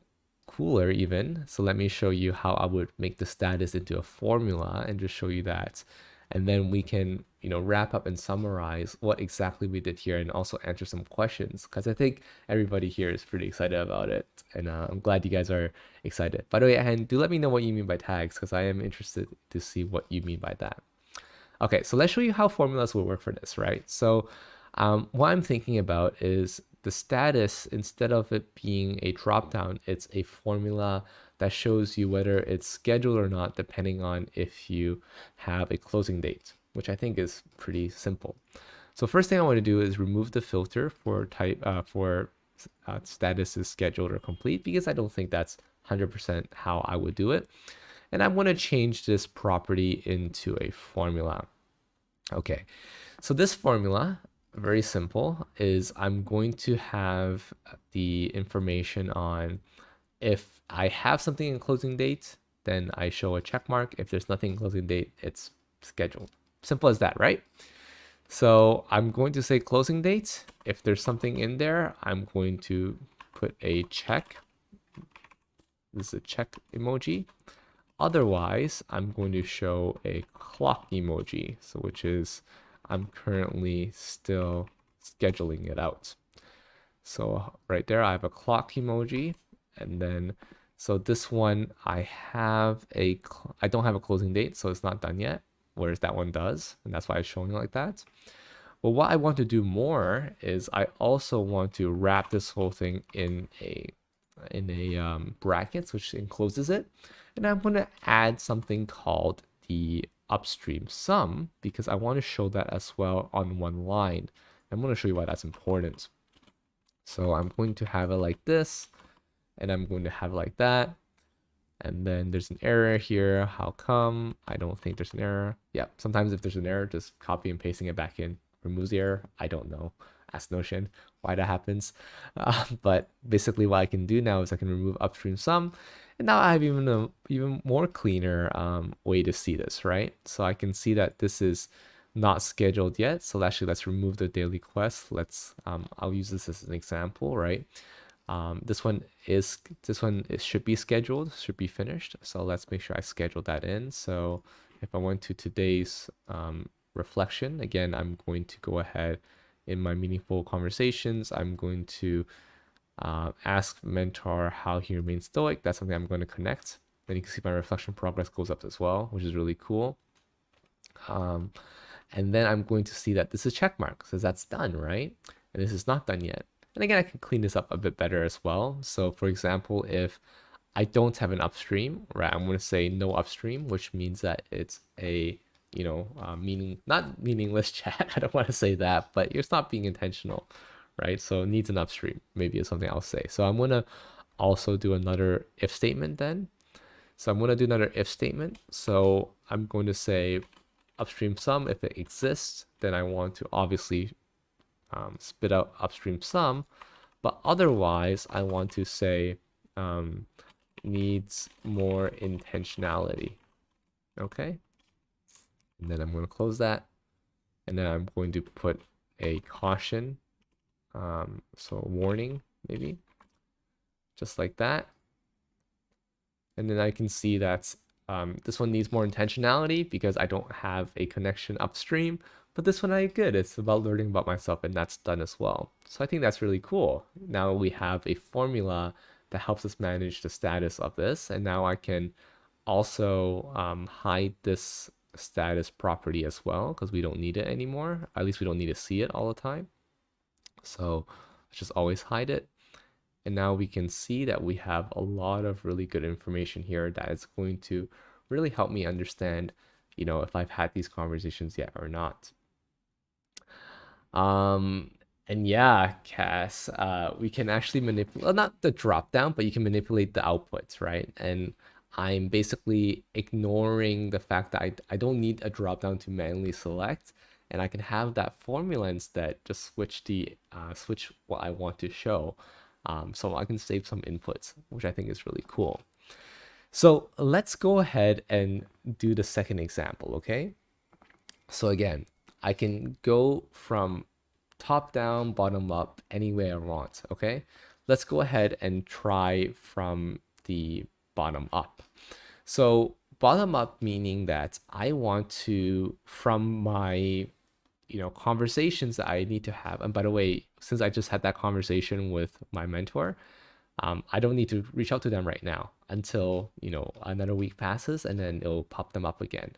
cooler even. So let me show you how I would make the status into a formula and just show you that. And then we can, wrap up and summarize what exactly we did here and also answer some questions, because I think everybody here is pretty excited about it. And I'm glad you guys are excited. By the way, and do let me know what you mean by tags, because I am interested to see what you mean by that. Okay, so let's show you how formulas will work for this, right? So what I'm thinking about is the status, instead of it being a dropdown, it's a formula that shows you whether it's scheduled or not, depending on if you have a closing date, which I think is pretty simple. So first thing I want to do is remove the filter for status is scheduled or complete, because I don't think that's 100% how I would do it. And I want to change this property into a formula. Okay, so this formula, very simple, is I'm going to have the information on if I have something in closing date, then I show a check mark. If there's nothing in closing date, it's scheduled. Simple as that, right? So I'm going to say closing date. If there's something in there, I'm going to put a check. This is a check emoji. Otherwise, I'm going to show a clock emoji, so which is I'm currently still scheduling it out. So right there, I have a clock emoji, and then so this one I don't have a closing date, so it's not done yet, whereas that one does, and that's why I'm showing it like that. But what I want to do more is I also want to wrap this whole thing in a brackets, which encloses it. And I'm going to add something called the upstream sum, because I want to show that as well on one line. I'm going to show you why that's important. So I'm going to have it like this, and I'm going to have it like that. And then there's an error here. How come? I don't think there's an error. Yeah, sometimes if there's an error, just copy and pasting it back in removes the error. I don't know. Ask Notion why that happens. But basically what I can do now is I can remove upstream sum. And now I have even more cleaner way to see this, right? So I can see that this is not scheduled yet. So actually let's remove the daily quest. I'll use this as an example, right? This one should be scheduled, should be finished. So let's make sure I schedule that in. So if I went to today's reflection, again, I'm going to go ahead in my meaningful conversations. I'm going to ask mentor how he remains stoic. That's something I'm going to connect. Then you can see my reflection progress goes up as well, which is really cool. And then I'm going to see that this is check mark, so that's done, right? And this is not done yet. And again, I can clean this up a bit better as well. So for example, if I don't have an upstream, right, I'm going to say no upstream, which means that it's a, not meaningless chat. I don't want to say that, but it's not being intentional, right? So it needs an upstream, maybe is something I'll say. So I'm going to also do another if statement then. So I'm going to do another if statement. So I'm going to say upstream sum. If it exists, then I want to obviously spit out upstream sum. But otherwise, I want to say needs more intentionality. Okay. And then I'm going to close that. And then I'm going to put a caution. So warning, maybe. Just like that. And then I can see that this one needs more intentionality because I don't have a connection upstream. But this one I good. It's about learning about myself, and that's done as well. So I think that's really cool. Now we have a formula that helps us manage the status of this. And now I can also hide this status property as well because we don't need it anymore. At least we don't need to see it all the time. So let's just always hide it. And now we can see that we have a lot of really good information here that is going to really help me understand, if I've had these conversations yet or not. And yeah, Cass, we can actually manipulate, well, not the drop down, but you can manipulate the outputs, right? And I'm basically ignoring the fact that I don't need a drop down to manually select, and I can have that formula instead, just switch what I want to show. So I can save some inputs, which I think is really cool. So let's go ahead and do the second example, okay? So again, I can go from top down, bottom up, any way I want, okay? Let's go ahead and try from the bottom up. So bottom up meaning that I want to, from my conversations that I need to have. And by the way, since I just had that conversation with my mentor, I don't need to reach out to them right now until, another week passes and then it'll pop them up again.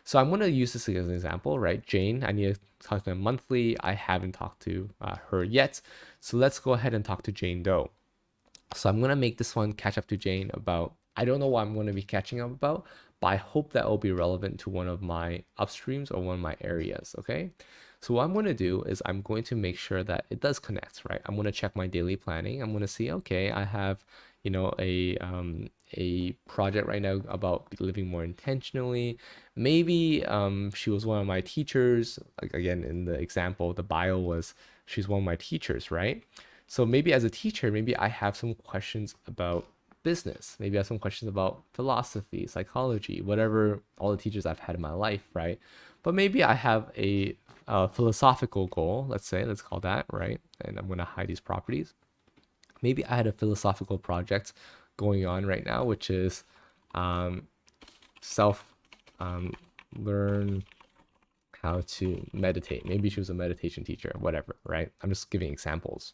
So I'm going to use this as an example, right? Jane, I need to talk to them monthly. I haven't talked to her yet. So let's go ahead and talk to Jane Doe. So I'm going to make this one catch up to Jane about, I don't know what I'm going to be catching up about, but I hope that will be relevant to one of my upstreams or one of my areas, okay? So what I'm going to do is I'm going to make sure that it does connect, right? I'm going to check my daily planning. I'm going to see, okay, I have, a project right now about living more intentionally. Maybe she was one of my teachers. Like again, in the example, the bio was she's one of my teachers, right? So maybe as a teacher, maybe I have some questions about business. Maybe I have some questions about philosophy, psychology, whatever all the teachers I've had in my life, right? But maybe I have a philosophical goal, let's call that, right? And I'm going to hide these properties. Maybe I had a philosophical project going on right now, which is learn how to meditate. Maybe she was a meditation teacher, whatever, right? I'm just giving examples.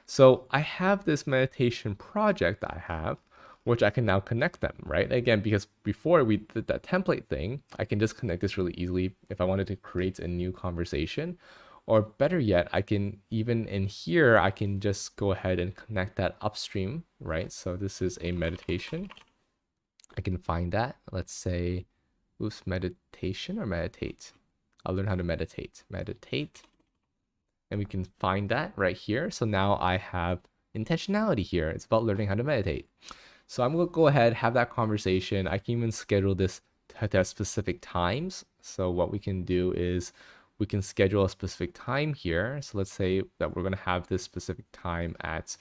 So I have this meditation project that I have, which I can now connect them, right? Again, because before we did that template thing, I can just connect this really easily if I wanted to create a new conversation. Or better yet, I can even in here, I can just go ahead and connect that upstream, right? So this is a meditation. I can find that. Let's say, oops, meditation or meditate. I'll learn how to meditate. Meditate. And we can find that right here. So now I have intentionality here. It's about learning how to meditate. So I'm going to go ahead, have that conversation. I can even schedule this at specific times. So what we can do is we can schedule a specific time here. So let's say that we're going to have this specific time at,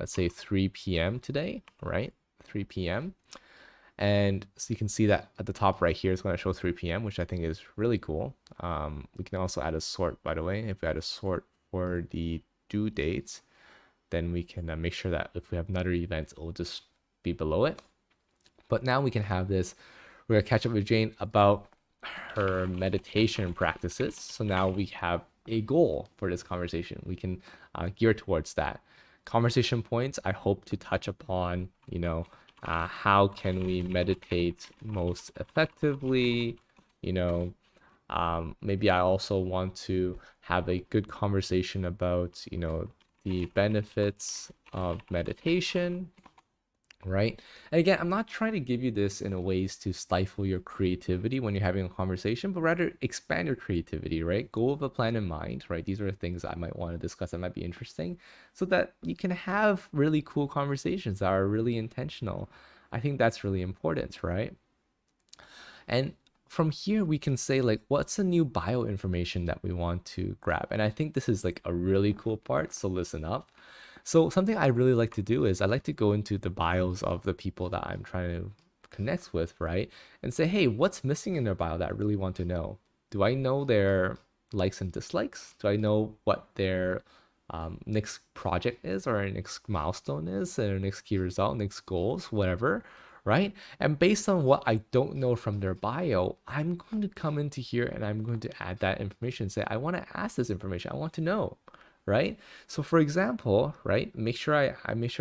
let's say 3 p.m. today, right? 3 p.m. And so you can see that at the top right here is going to show 3 p.m., which I think is really cool. We can also add a sort, by the way. If we add a sort for the due dates, then we can make sure that if we have another event, it will just be below it. But now we can have this. We're gonna catch up with Jane about her meditation practices. So now we have a goal for this conversation. We can gear towards that. Conversation points, I hope to touch upon, how can we meditate most effectively, you know, maybe I also want to have a good conversation about, the benefits of meditation, right? And again, I'm not trying to give you this in a ways to stifle your creativity when you're having a conversation, but rather expand your creativity, right? Go with a plan in mind, right? These are the things I might want to discuss that might be interesting so that you can have really cool conversations that are really intentional. I think that's really important, right? And from here, we can say, like, what's the new bio information that we want to grab? And I think this is like a really cool part. So listen up. So something I really like to do is I like to go into the bios of the people that I'm trying to connect with, right? And say, hey, what's missing in their bio that I really want to know? Do I know their likes and dislikes? Do I know what their next project is, or their next milestone is, their next key result, next goals, whatever, right? And based on what I don't know from their bio, I'm going to come into here and I'm going to add that information. Say, I want to ask this information. I want to know, right? So for example, right, make sure I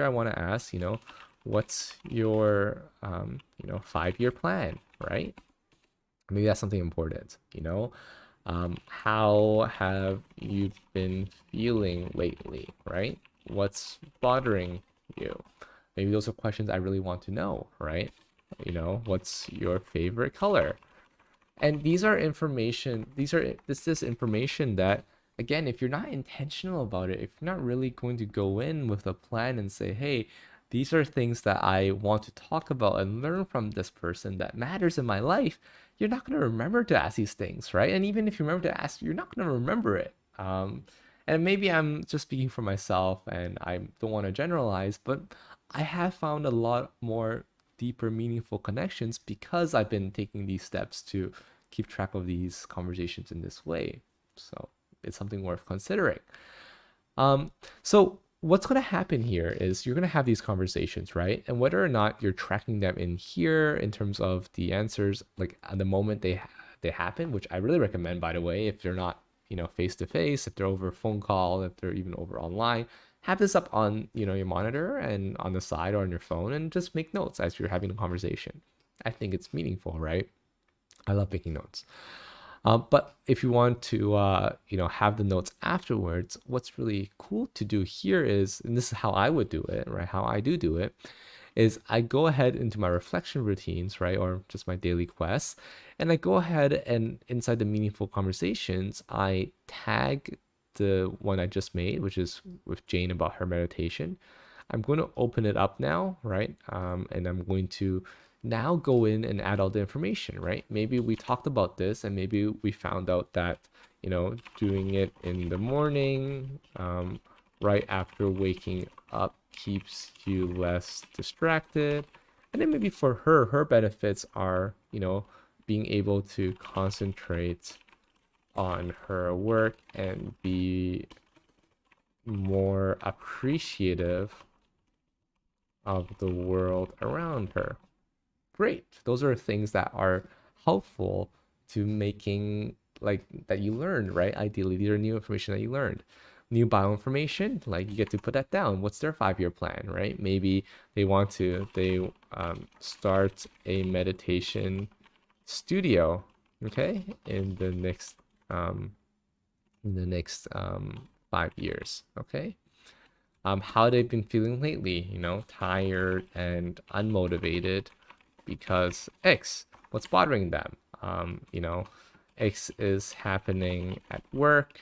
want to ask, what's your 5-year plan, right? Maybe that's something important, how have you been feeling lately, right? What's bothering you? Maybe those are questions I really want to know, right? What's your favorite color? And these are information, this is information that, again, if you're not intentional about it, if you're not really going to go in with a plan and say, hey, these are things that I want to talk about and learn from this person that matters in my life, you're not going to remember to ask these things, right? And even if you remember to ask, you're not going to remember it. And maybe I'm just speaking for myself and I don't want to generalize, but I have found a lot more deeper, meaningful connections because I've been taking these steps to keep track of these conversations in this way. So it's something worth considering. So what's going to happen here is you're going to have these conversations, right? And whether or not you're tracking them in here in terms of the answers, like at the moment they happen, which I really recommend, by the way, if they're not, face to face, if they're over phone call, if they're even over online, have this up on, your monitor and on the side or on your phone, and just make notes as you're having a conversation. I think it's meaningful, right? I love making notes. But if you want to, have the notes afterwards, what's really cool to do here is, and this is how I would do it, right? How I do it is I go ahead into my reflection routines, right? Or just my daily quests. And I go ahead and inside the meaningful conversations, I tag the one I just made, which is with Jane about her meditation. I'm going to open it up now, right? And I'm going to now go in and add all the information, right? Maybe we talked about this and maybe we found out that, doing it in the morning, right after waking up keeps you less distracted. And then maybe for her benefits are, being able to concentrate on her work and be more appreciative of the world around her. Great. Those are things that are helpful to making, like, that you learned, right? Ideally, these are new information that you learned. New bioinformation, like, you get to put that down. What's their 5-year plan, right? Maybe they start a meditation studio, okay, in the next 5 years, okay. How they've been feeling lately, tired and unmotivated because X, what's bothering them? X is happening at work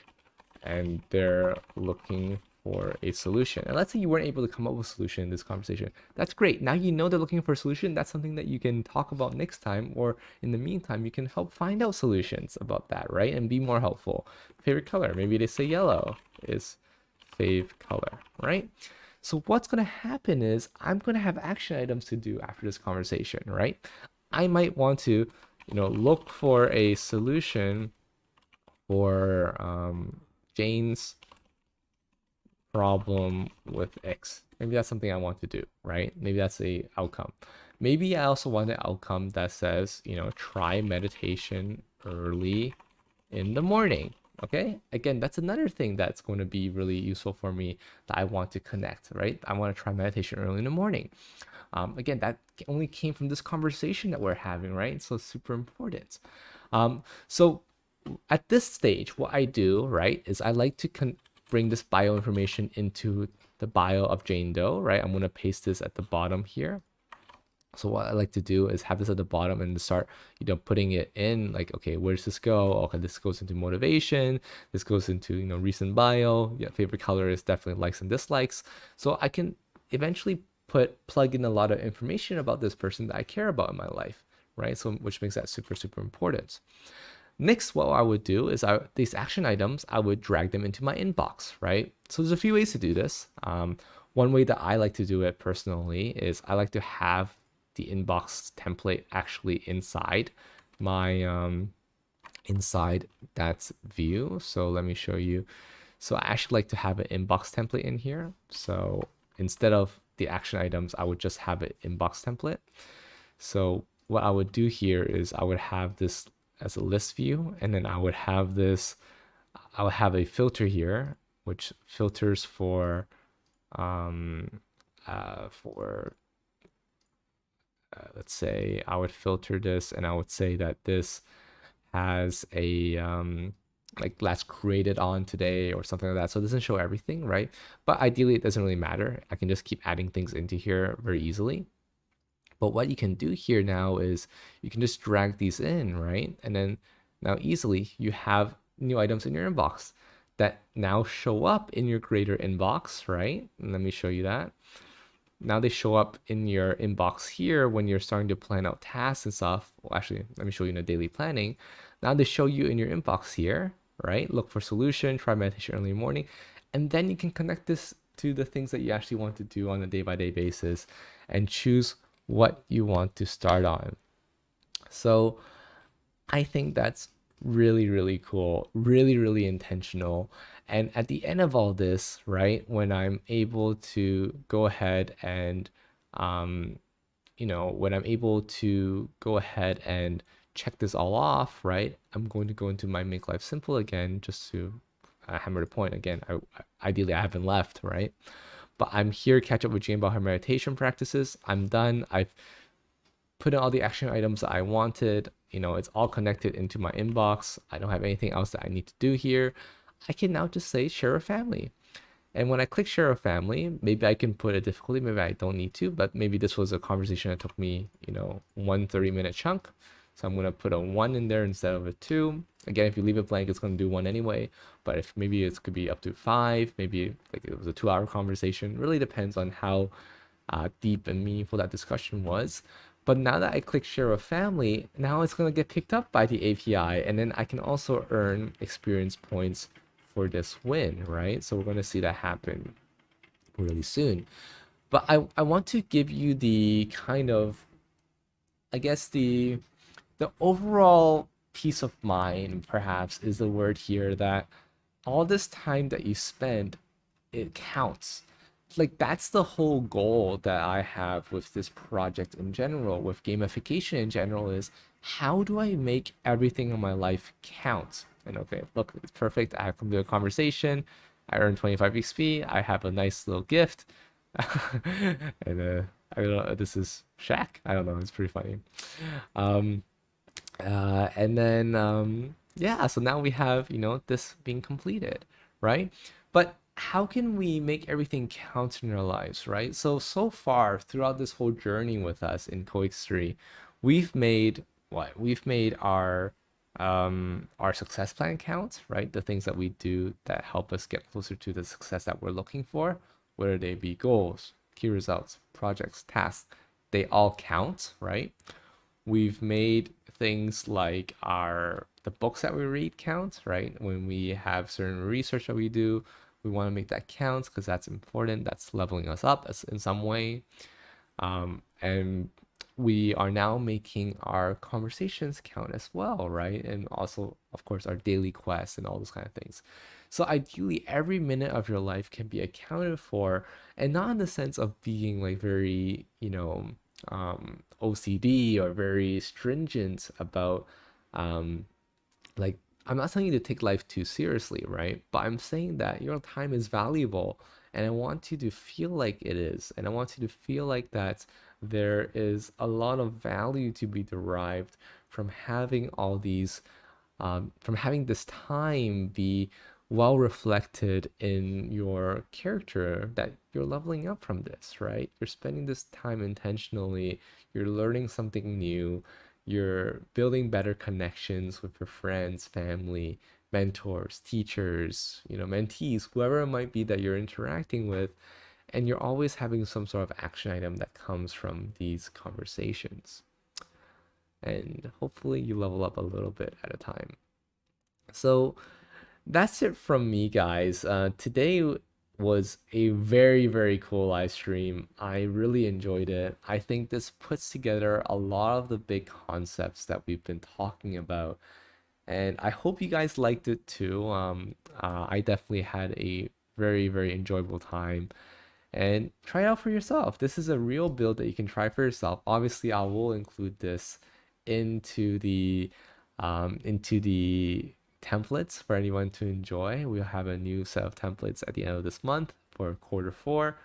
and they're looking for a solution. And let's say you weren't able to come up with a solution in this conversation. That's great. Now you know they're looking for a solution. That's something that you can talk about next time, or in the meantime, you can help find out solutions about that, right? And be more helpful. Favorite color, maybe they say yellow is fave color, right? So what's going to happen is I'm going to have action items to do after this conversation, right? I might want to, look for a solution for Jane's problem with X. Maybe that's something I want to do, right? Maybe that's a outcome. Maybe I also want an outcome that says, try meditation early in the morning. Okay. Again, that's another thing that's going to be really useful for me that I want to connect, right? I want to try meditation early in the morning. Again, that only came from this conversation that we're having, right? So it's super important. So at this stage, what I do, right, is I like to bring this bio information into the bio of Jane Doe, right? I'm going to paste this at the bottom here. So what I like to do is have this at the bottom and start, putting it in like, okay, where does this go? Okay, this goes into motivation. This goes into, recent bio. Yeah, favorite color is definitely likes and dislikes. So I can eventually plug in a lot of information about this person that I care about in my life, right? So which makes that super, super important. Next, what I would do is these action items, I would drag them into my inbox, right? So there's a few ways to do this. One way that I like to do it personally is I like to have the inbox template actually inside my inside that view. So let me show you. So I actually like to have an inbox template in here. So instead of the action items, I would just have an inbox template. So what I would do here is I would have this as a list view, and then I would have a filter here, which filters for let's say I would filter this, and I would say that this has a like last created on today or something like that. So it doesn't show everything, right? But ideally, it doesn't really matter. I can just keep adding things into here very easily. But what you can do here now is you can just drag these in, right? And then now easily you have new items in your inbox that now show up in your greater inbox, right? And let me show you that. Now they show up in your inbox here when you're starting to plan out tasks and stuff. Well, actually, let me show you in the daily planning. Now they show you in your inbox here, right? Look for solution, try meditation early morning. And then you can connect this to the things that you actually want to do on a day-by-day basis and choose what you want to start on. So I think that's really, really cool, really, really intentional. And at the end of all this, right, when I'm able to go ahead and, when I'm able to go ahead and check this all off, right, I'm going to go into my Make Life Simple again, just to hammer the point again. Ideally, I haven't left, right? But I'm here, catch up with Jane about her meditation practices. I'm done. I've put in all the action items that I wanted. It's all connected into my inbox. I don't have anything else that I need to do here. I can now just say share a family. And when I click share a family, maybe I can put a difficulty, maybe I don't need to, but maybe this was a conversation that took me, 1 30-minute chunk. So I'm going to put a 1 in there instead of a 2. Again, if you leave it blank, it's going to do 1 anyway. But if maybe it could be up to 5, maybe like it was a 2-hour conversation. Really depends on how deep and meaningful that discussion was. But now that I click share a family, now it's going to get picked up by the API. And then I can also earn experience points for this win, right? So we're going to see that happen really soon. But I want to give you the kind of, I guess, the overall peace of mind, perhaps, is the word here, that all this time that you spend, it counts. Like, that's the whole goal that I have with this project in general, with gamification in general, is how do I make everything in my life count? And okay, look, it's perfect. I come to a conversation, I earn 25 XP, I have a nice little gift. And I don't know, this is Shaq. I don't know, it's pretty funny. And then yeah, so now we have, this being completed, right? But how can we make everything count in our lives, right? So far throughout this whole journey with us in CoX3, we've made what? We've made our success plan count, right? The things that we do that help us get closer to the success that we're looking for, whether they be goals, key results, projects, tasks, they all count, right? We've made things like the books that we read count, right? When we have certain research that we do, we want to make that count because that's important. That's leveling us up in some way. And we are now making our conversations count as well, right? And also, of course, our daily quests and all those kind of things. So ideally, every minute of your life can be accounted for, and not in the sense of being like very, OCD or very stringent about um, like I'm not telling you to take life too seriously, right? But I'm saying that your time is valuable and I want you to feel like it is. And I want you to feel like that there is a lot of value to be derived from having all these from having this time be well reflected in your character, that you're leveling up from this, right? You're spending this time intentionally, you're learning something new, you're building better connections with your friends, family, mentors, teachers, mentees, whoever it might be that you're interacting with. And you're always having some sort of action item that comes from these conversations. And hopefully you level up a little bit at a time. So that's it from me, guys. Today was a very, very cool live stream. I really enjoyed it. I think this puts together a lot of the big concepts that we've been talking about. And I hope you guys liked it too. I definitely had a very, very enjoyable time. And try it out for yourself. This is a real build that you can try for yourself. Obviously, I will include this into the into the templates for anyone to enjoy. We'll have a new set of templates at the end of this month for quarter 4,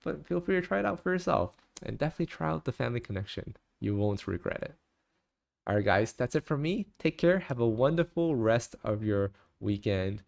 but feel free to try it out for yourself and definitely try out the family connection. You won't regret it. All right, guys, that's it from me. Take care. Have a wonderful rest of your weekend.